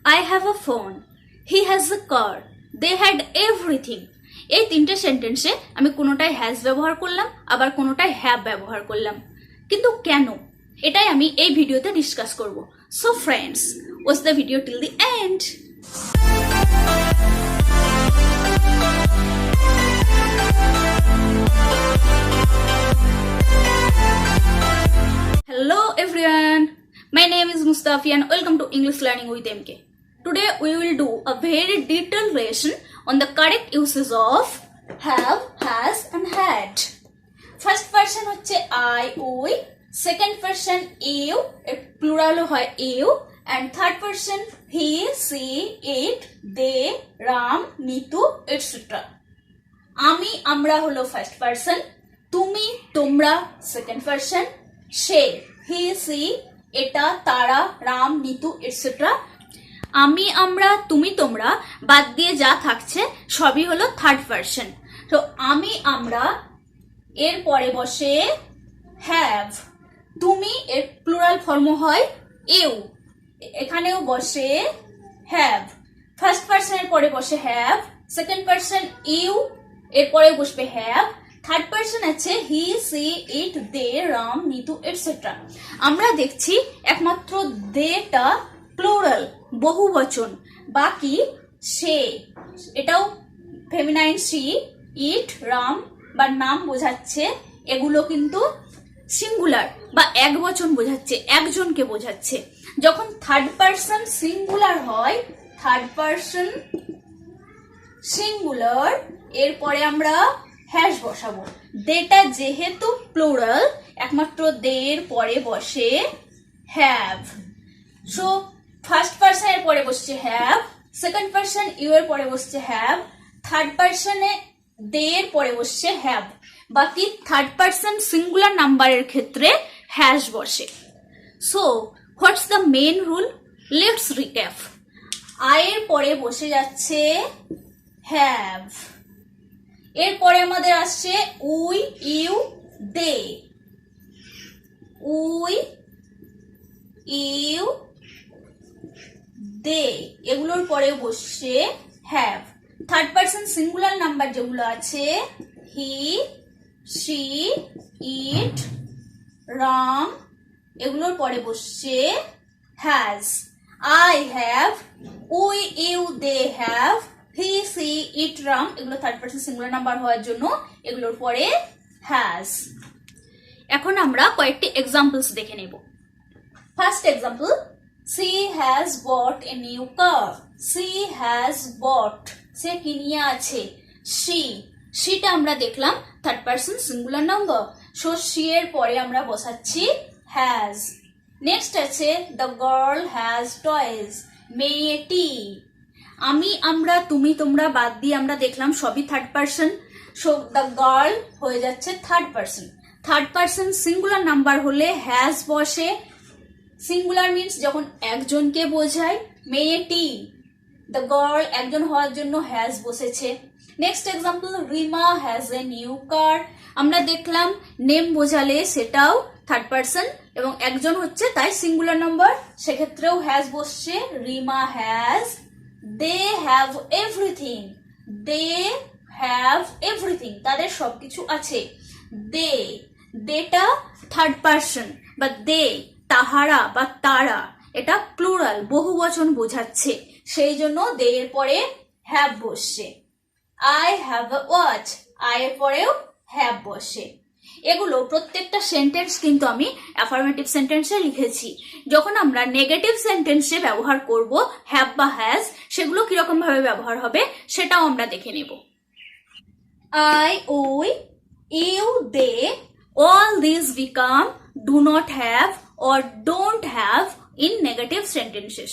I have a phone. He has a car. They had everything. এই তিনটে সেন্টেন্সে আমি কোনোটাই হ্যাজ ব্যবহার করলাম, আবার কোনোটাই হ্যাভ ব্যবহার করলাম। কিন্তু কেন, এটাই আমি এই ভিডিওতে ডিসকাস করব। So friends, watch the video till the end. Hello everyone, my name is Mustafi and welcome to English Learning with MK. Today we will do a very detailed lesson on the correct uses of have, has and had. First person হচ্ছে I, we, second person you, plural হয় you, and third person he, she, it, they, Ram, Nitu, etc. আমি, আমরা হলো first person, তুমি, তোমরা second person, সে, হি, C, এটা, তারা, Ram, Nitu etcetera. আমি, আমরা, তুমি, তোমরা বাদ দিয়ে যা থাকছে সবই হলো থার্ড পারসন। তো আমি, আমরা এর পরে বসে হ্যাভ, তুমি এর প্লুরাল ফর্ম হয় ইউ, এখানেও বসে হ্যাভ। ফার্স্ট পারসনের পরে বসে হ্যাভ, সেকেন্ড পারসন ইউ, এরপরে বসবে হ্যাভ, থার্ড পারসন আছে he, she, it, they, Ram, Nitu etcetera. আমরা দেখছি একমাত্র দেটা প্লুরাল বহুবচন, বাকি সে, এটাও ফেমিনাইন সি, ইট, রাম বা নাম বোঝাচ্ছে, এগুলো কিন্তু সিঙ্গুলার বা একবচন বোঝাচ্ছে, একজনকে বোঝাচ্ছে। যখন থার্ড পারসন সিঙ্গুলার হয়, থার্ড পারসন সিঙ্গুলার, এরপরে আমরা হ্যাশ বসাবো। দেটা যেহেতু প্লুরাল, একমাত্র দের পরে বসে হ্যাভ। সো ফার্স্ট পারসনের পরে বসছে হ্যাভ, সেকেন্ড পারসন ইউ এর পরে বসছে হ্যাভ, থার্ড পারসনে দের পরে বসছে হ্যাভ। বাকি থার্ড পারসন সিঙ্গুলার নাম্বারের ক্ষেত্রে হ্যাশ বসে। So what's the main rule? Let's recap. I এর পরে বসে যাচ্ছে হ্যাভ, এরপরে আমাদের আসছে we, you, they, we, you, they, এগুলোর পরে বসছে have. Third person singular number যেগুলো আছে হি, সি, ইট, রাম, এগুলোর পরে বসছে has. I have, we, you, they have, he, she, it, Ram, এগুলো থার্ড পারসন সিঙ্গুলার নাম্বার হওয়ার জন্য এগুলোর পরে হ্যাজ। এখন আমরা কয়েকটি এক্সাম্পলস দেখে নেব। First example, she has bought a new car. She has bought, সে কিনিয়ে আছে। সি, সিটা আমরা দেখলাম third person singular number, so she এর পরে আমরা বসাচ্ছি হ্যাজ। নেক্সট আছে দ্য গার্ল হ্যাজ টয়েস, মেয়েটি। আমি, আমরা, তুমি, তোমরা বাদ দিয়ে আমরা দেখলাম সবই third person, so the girl হয়ে যাচ্ছে third person. Third person singular number হলে হ্যাজ বসে, সিঙ্গুলার মিন্স যখন একজনকে বোঝায়। মেয়েটি, দ্য গার্ল একজন হওয়ার জন্য হ্যাজ বসেছে। Next example, Rima has a new কার। আমরা দেখলাম নেম বোঝালে সেটাও থার্ড পারসন এবং একজন হচ্ছে তাই সিঙ্গুলার নাম্বার, সেক্ষেত্রেও হ্যাজ বসছে। Rima has. They have everything, they have everything, তাদের সবকিছু আছে। দে, দেটা থার্ড পারসন বা দে, তাহারা বা তারা, এটা প্লুরাল বহুবচন বোঝাচ্ছে, সেই জন্য দে এর পরে হ্যাভ বসছে। I have a watch, I এর পরেও হ্যাভ বসে। এগুলো প্রত্যেকটা সেন্টেন্স কিন্তু আমি অ্যাফার্মেটিভ সেন্টেন্সে লিখেছি। যখন আমরা নেগেটিভ সেন্টেন্সে ব্যবহার করব হ্যাভ বা হ্যাজ, সেগুলো কিরকম ভাবে ব্যবহার হবে সেটাও আমরা দেখে নেব। I, we, you, they, all these become do not have or don't have in negative sentences.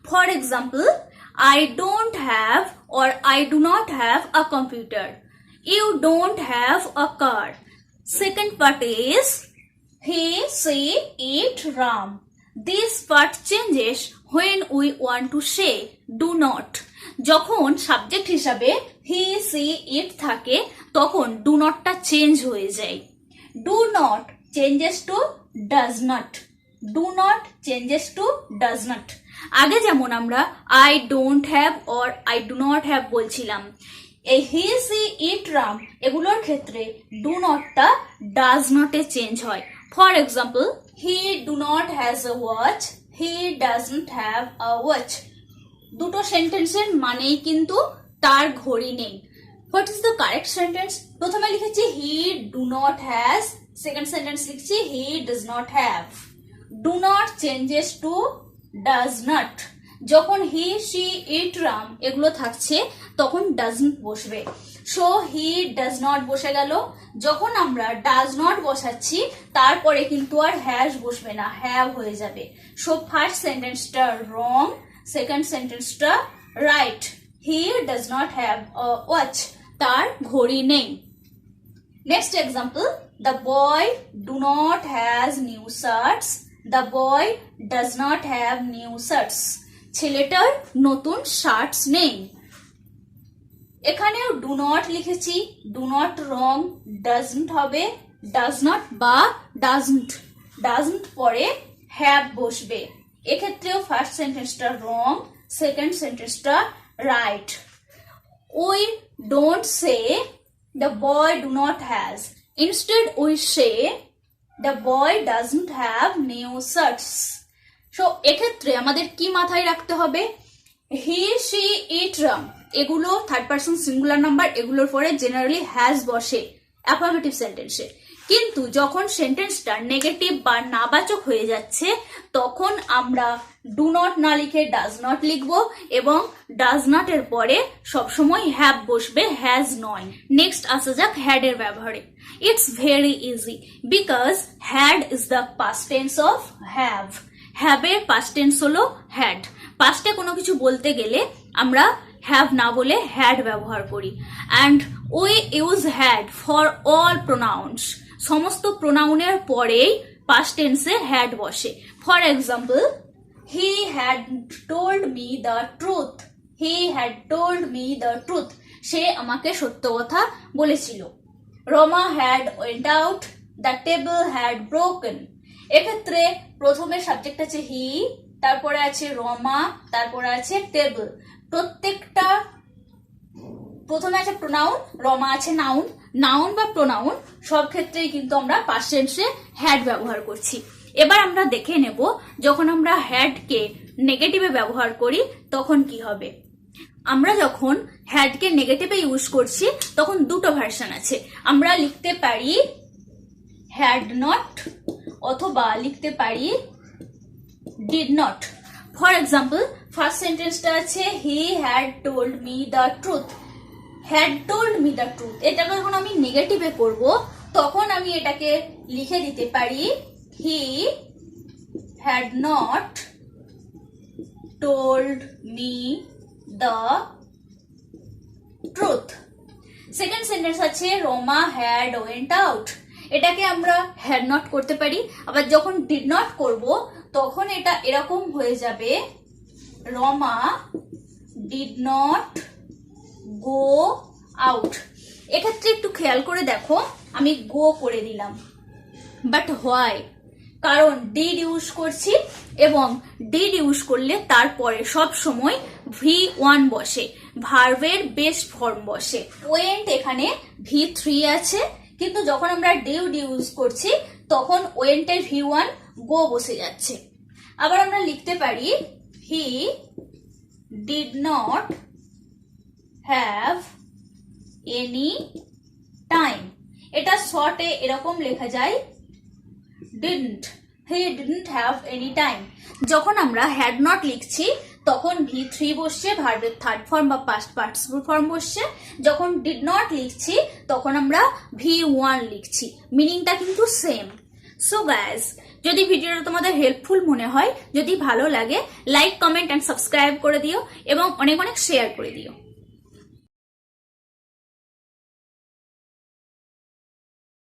For example, I don't have or I do not have a computer. You don't have a car. Second part is he, she, it, Ram. This part changes when we want to say do not. যখন subject হিসাবে he, she, it থাকে তখন do notটা change হয়ে যায়। Do not changes to does not. Do not changes to does not. আগে যেমন আমরা I don't have or I do not have বলছিলাম, এই হি সি ইট রাম এগুলোর ক্ষেত্রে ডু নটটা ডাজ নটে চেঞ্জ হয়। For example, he do not has a watch, he doesn't have a watch. দুটো সেন্টেন্সের মানেই কিন্তু তার ঘড়ি নেই। What is the correct sentence? প্রথমে লিখেছি he do not has, second sentence লিখছি he does not have. Do not changes to does not. যখন হি সি ইট রাম এগুলো থাকছে তখন ডাজন্ট বসবে, সো হি ডাজ নট বসে গেল। যখন আমরা ডাজ নট বসাচ্ছি তারপরে কিন্তু আর হ্যাজ বসবে না, হ্যাভ হয়ে যাবে। সো ফার্স্ট সেন্টেন্সটা রং, সেকেন্ড সেন্টেন্সটা right. He does not have a watch, তার ঘড়ি নেই। Next example, the boy do not has new shirts, the boy does not have new shirts. ছেলেটার নতুন শার্টস নেই। এখানেও ডু নট লিখেছি, ডু নট রং, ডাজন্ট হবে, ডাজ নট বা ডাজন্ট, ডাজন্ট পরে হ্যাভ বসবে। এক্ষেত্রেও ফার্স্ট সেন্টেন্সটা রং, সেকেন্ড সেন্টেন্সটা right. We don't say the boy do not has, instead we say the boy doesn't have new shirts. So এক্ষেত্রে আমাদের কি মাথায় রাখতে হবে? হি সি ইট রাম এগুলো থার্ড পারসন সিঙ্গুলার নাম্বার, এগুলোর পরে জেনারেলি হ্যাজ বসে অ্যাফার্মেটিভ সেন্টেন্সে। কিন্তু যখন সেন্টেন্সটা নেগেটিভ বা নাবাচক হয়ে যাচ্ছে তখন আমরা ডু নট না লিখে ডাজ নট লিখবো এবং ডাজ নট এর পরে সবসময় হ্যাভ বসবে, হ্যাজ নয়। নেক্সট আসা যাক হ্যাড এর ব্যবহারে। It's very easy because had is the past tense of have. Have এর পাস্ট টেন্স হলো হ্যাড। পাস্টে কোনো কিছু বলতে গেলে আমরা হ্যাভ না বলে হ্যাড ব্যবহার করি। And we use had for all pronouns. সমস্ত প্রোনাউনের পরেই পাস্ট টেন্সে হ্যাড বসে। For example, he had told me the truth, he had told me the truth, সে আমাকে সত্য কথা বলেছিল। Rama had went out, the table had broken. এক্ষেত্রে প্রথমে সাবজেক্ট আছে হি, তারপরে আছে রমা, তারপরে আছে টেবল। প্রত্যেকটা প্রথমে আছে প্রোনাউন, রমা আছে নাউন। নাউন বা প্রোনাউন সব ক্ষেত্রেই কিন্তু আমরা পাস্ট টেন্সে হ্যাড ব্যবহার করছি। এবার আমরা দেখে নেব যখন আমরা হ্যাডকে নেগেটিভে ব্যবহার করি তখন কি হবে। আমরা যখন হ্যাডকে নেগেটিভে ইউজ করছি তখন দুটো ভার্সন আছে। আমরা লিখতে পারি হ্যাড নট অথবা লিখতে পারি did not. For example, first সেন্টেন্সটা আছে হি had told me the truth. Had told me the truth এটাকে যখন আমি নেগেটিভে করব তখন আমি এটাকে লিখে দিতে পারি he had not told me the truth. Second sentence আছে রমা হ্যাড ওয়েন্ট আউট। এটাকে আমরা হ্যাড নট করতে পারি। আবার যখন ডিড নট করব তখন এটা এরকম হয়ে যাবে Rama did not go out. এক্ষেত্রে একটু খেয়াল করে দেখো, আমি গো করে দিলাম, বাট হোয়াই? কারণ ডিড ইউজ করছি এবং ডিড ইউজ করলে তারপরে সব সময় V1 বসে, ভার্বের বেস ফর্ম বসে। ওয়েন্ট এখানে V3 আছে, কিন্তু যখন আমরা ডিড ইউজ করছি তখন ওয়েন্টের V1 গো বসে যাচ্ছে। আবার আমরা লিখতে পারি he did not have any time. এটা শর্টে এরকম লেখা যায় didn't, he didn't have any time। যখন আমরা had not লিখছি তখন V3 বসছে, ভার্বের থার্ড ফর্ম বা পাস্ট পার্টিসিপল ফর্ম বসছে। যখন did not লিখছি তখন আমরা V1 লিখছি। মিনিংটা কিন্তু সেম। সো গাইজ, যদি ভিডিওটা তোমাদের হেল্পফুল মনে হয়, যদি ভালো লাগে, লাইক, কমেন্ট এন্ড সাবস্ক্রাইব করে দিও এবং অনেক অনেক শেয়ার করে দিও।